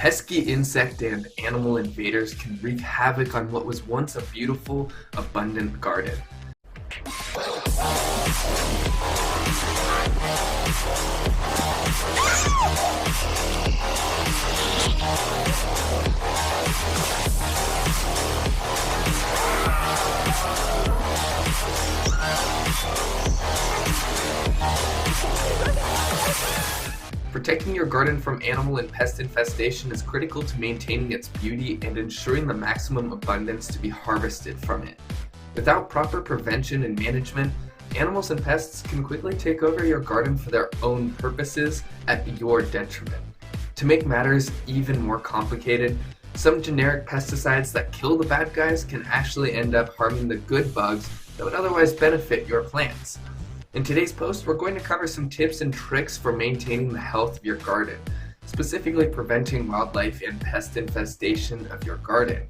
Pesky insect and animal invaders can wreak havoc on what was once a beautiful, abundant garden. Protecting your garden from animal and pest infestation is critical to maintaining its beauty and ensuring the maximum abundance to be harvested from it. Without proper prevention and management, animals and pests can quickly take over your garden for their own purposes at your detriment. To make matters even more complicated, some generic pesticides that kill the bad guys can actually end up harming the good bugs that would otherwise benefit your plants. In today's post, we're going to cover some tips and tricks for maintaining the health of your garden, specifically preventing wildlife and pest infestation of your garden.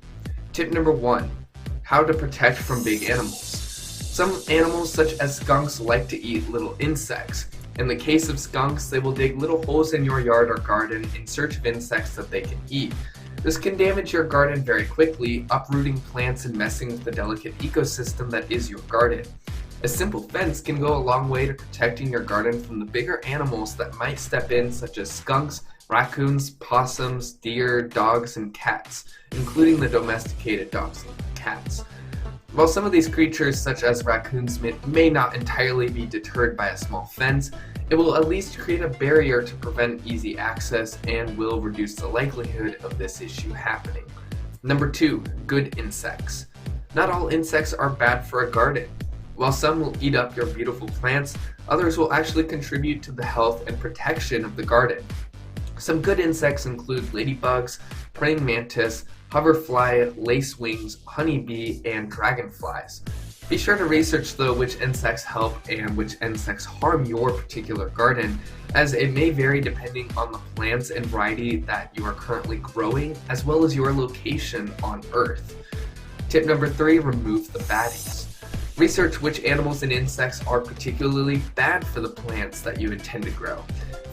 Tip number 1, how to protect from big animals. Some animals, such as skunks, like to eat little insects. In the case of skunks, they will dig little holes in your yard or garden in search of insects that they can eat. This can damage your garden very quickly, uprooting plants and messing with the delicate ecosystem that is your garden. A simple fence can go a long way to protecting your garden from the bigger animals that might step in, such as skunks, raccoons, possums, deer, dogs, and cats, including the domesticated dogs and cats. While some of these creatures, such as raccoons, may not entirely be deterred by a small fence, it will at least create a barrier to prevent easy access and will reduce the likelihood of this issue happening. Number 2, good insects. Not all insects are bad for a garden. While some will eat up your beautiful plants, others will actually contribute to the health and protection of the garden. Some good insects include ladybugs, praying mantis, hoverfly, lacewings, honeybee, and dragonflies. Be sure to research though which insects help and which insects harm your particular garden, as it may vary depending on the plants and variety that you are currently growing, as well as your location on Earth. Tip number 3, remove the baddies. Research which animals and insects are particularly bad for the plants that you intend to grow.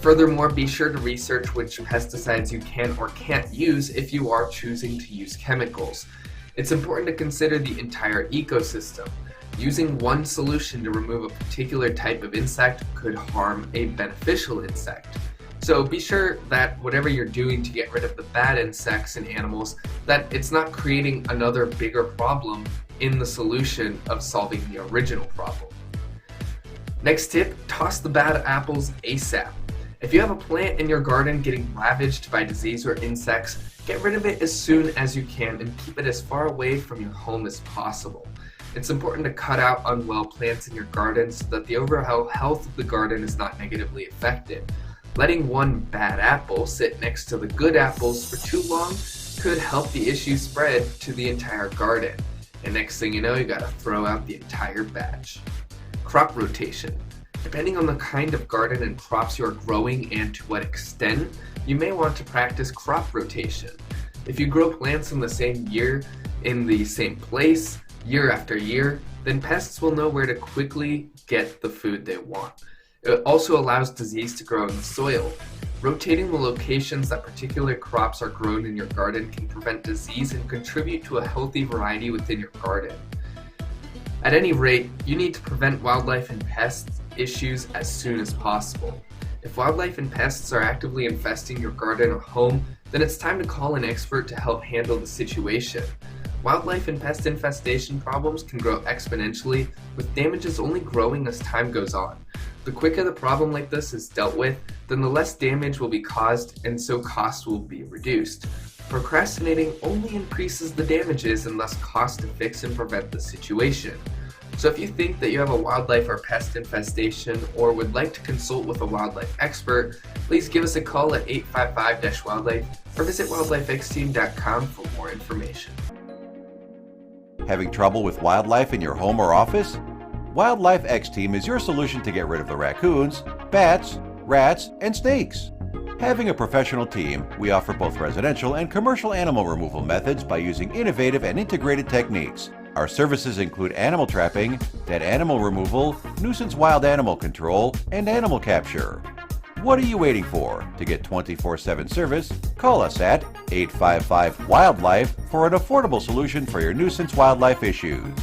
Furthermore, be sure to research which pesticides you can or can't use if you are choosing to use chemicals. It's important to consider the entire ecosystem. Using one solution to remove a particular type of insect could harm a beneficial insect. So be sure that whatever you're doing to get rid of the bad insects and animals, that it's not creating another bigger problem in the solution of solving the original problem. Next tip, toss the bad apples ASAP. If you have a plant in your garden getting ravaged by disease or insects, get rid of it as soon as you can and keep it as far away from your home as possible. It's important to cut out unwell plants in your garden so that the overall health of the garden is not negatively affected. Letting one bad apple sit next to the good apples for too long could help the issue spread to the entire garden. And next thing you know, you gotta throw out the entire batch. Crop rotation. Depending on the kind of garden and crops you're growing and to what extent, you may want to practice crop rotation. If you grow plants in the same year, in the same place, year after year, then pests will know where to quickly get the food they want. It also allows disease to grow in the soil. Rotating the locations that particular crops are grown in your garden can prevent disease and contribute to a healthy variety within your garden. At any rate, you need to prevent wildlife and pest issues as soon as possible. If wildlife and pests are actively infesting your garden or home, then it's time to call an expert to help handle the situation. Wildlife and pest infestation problems can grow exponentially, with damages only growing as time goes on. The quicker the problem like this is dealt with, then the less damage will be caused, and so costs will be reduced. Procrastinating only increases the damages and thus cost to fix and prevent the situation. So if you think that you have a wildlife or pest infestation or would like to consult with a wildlife expert, please give us a call at 855-WILDLIFE or visit wildlifexteam.com for more information. Having trouble with wildlife in your home or office? Wildlife X Team is your solution to get rid of the raccoons, bats, rats, and snakes. Having a professional team, we offer both residential and commercial animal removal methods by using innovative and integrated techniques. Our services include animal trapping, dead animal removal, nuisance wild animal control, and animal capture. What are you waiting for? To get 24/7 service, call us at 855-WILDLIFE for an affordable solution for your nuisance wildlife issues.